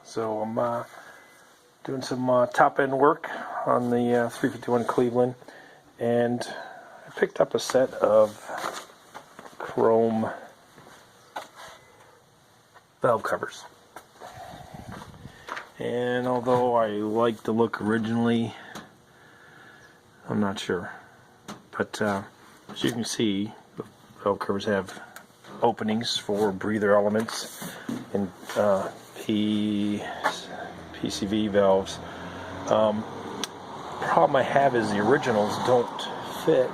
So I'm doing some top end work on the 351 Cleveland, and I picked up a set of chrome valve covers. And although I like the look originally, I'm not sure. But as you can see, the valve covers have openings for breather elements and PCV valves. Problem I have is the originals don't fit.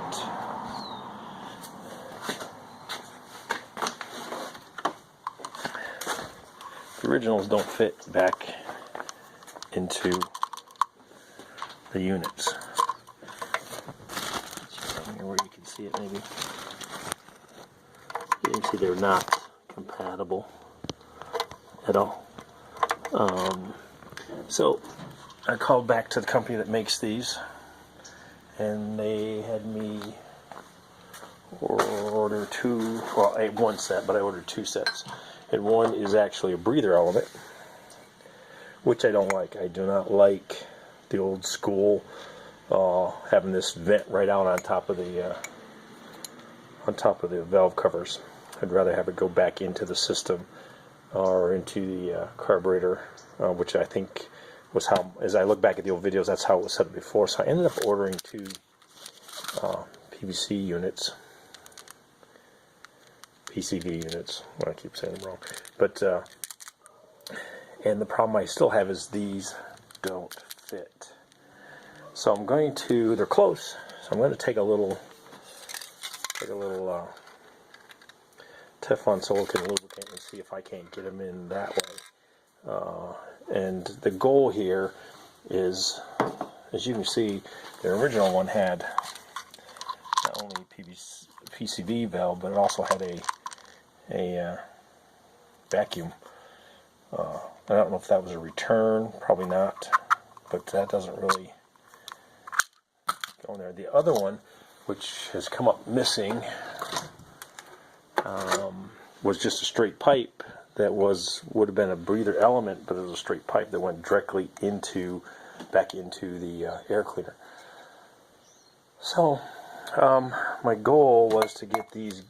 The originals don't fit back into the units. Where you can see it, maybe. You can see they're not compatible at all. So I called back to the company that makes these, and they had me order two, well, I had one set, but I ordered two sets. And one is actually a breather element, which I don't like. I do not like the old school having this vent right out on top of the valve covers. I'd rather have it go back into the system or into the carburetor, which I think was how, as I look back at the old videos, that's how it was set up before. So I ended up ordering two PCV units. I keep saying them wrong. But and the problem I still have is these don't fit. So I'm going to, they're close, so I'm going to take a little Teflon silicone lubricant and see if I can't get them in that way. And the goal here is, as you can see, the original one had not only PCV valve, but it also had a vacuum. I don't know if that was a return, probably not, but that doesn't really go in there. The other one, which has come up missing, was just a straight pipe that would have been a breather element, but it was a straight pipe that went directly back into the air cleaner. So my goal was to get these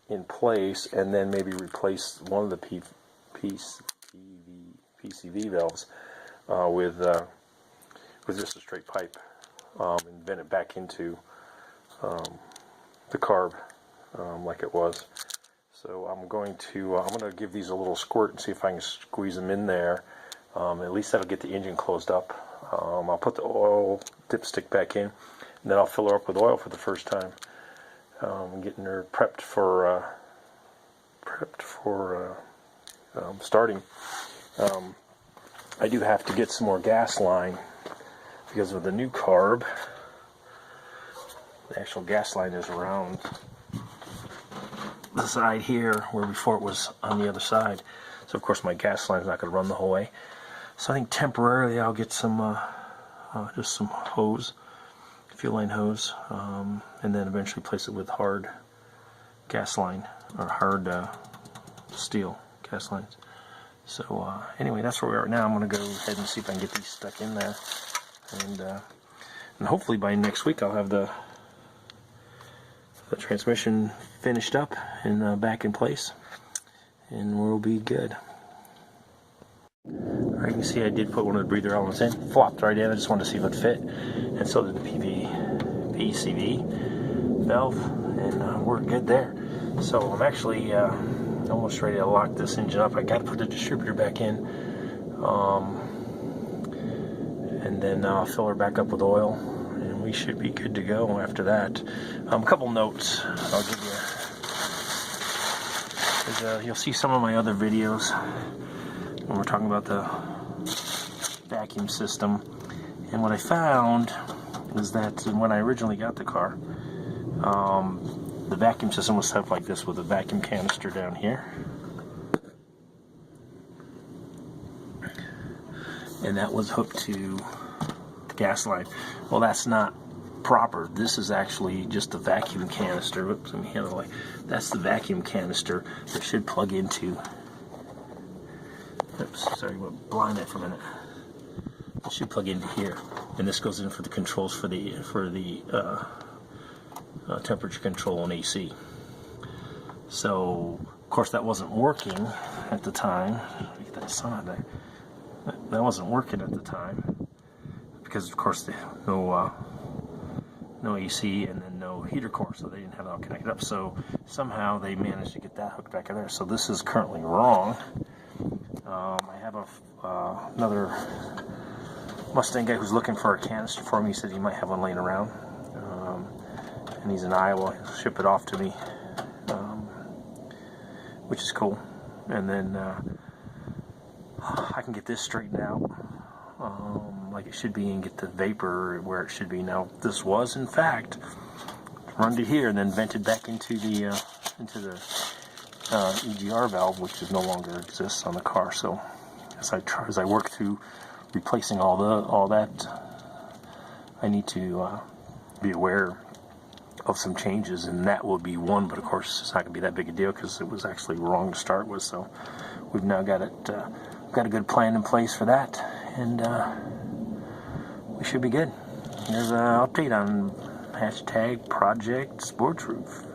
in place and then maybe replace one of the PCV valves with just a straight pipe, and vent it back into the carb like it was. So I'm going to give these a little squirt and see if I can squeeze them in there. At least that'll get the engine closed up. I'll put the oil dipstick back in, and then I'll fill her up with oil for the first time. Getting her prepped for starting. I do have to get some more gas line because of the new carb. The actual gas line is around the side here, where before it was on the other side. So of course my gas line is not going to run the whole way. So I think temporarily I'll get some just some hose, fuel line hose, and then eventually place it with hard gas line or hard steel gas lines. So anyway, that's where we are now. I'm going to go ahead and see if I can get these stuck in there, and hopefully by next week I'll have the transmission finished up and back in place, and we'll be good. Alright, you can see I did put one of the breather elements in, flopped right in. I just wanted to see if it fit, and so did the PCV valve, and we're good there. So I'm actually almost ready to lock this engine up. I got to put the distributor back in, and then I'll fill her back up with oil, and we should be good to go after that. A couple notes I'll give you. You'll see some of my other videos when we're talking about the vacuum system, and what I found is that when I originally got the car, the vacuum system was set up like this with a vacuum canister down here, and that was hooked to the gas line. Well, that's not proper. This is actually just a vacuum canister. Oops, let me handle it. That's the vacuum canister that should plug into Oops, sorry, went blind there for a minute. It should plug into here, and this goes in for the controls for the temperature control and AC. So, of course, that wasn't working at the time. Get that sun out there. That wasn't working at the time because, of course, no AC and then no heater core, so they didn't have it all connected up. So somehow they managed to get that hooked back in there. So this is currently wrong. I have another Mustang guy who's looking for a canister for me. He said he might have one laying around, and he's in Iowa. He'll ship it off to me, which is cool. And then I can get this straightened out like it should be and get the vapor where it should be. Now this was in fact run to here and then vented back into the EGR valve, which is no longer exists on the car. So as I work through replacing all that, I need to be aware of some changes, and that will be one. But of course, it's not going to be that big a deal because it was actually wrong to start with. So we've now got it, got a good plan in place for that, and we should be good. Here's an update on #ProjectSportsRoof.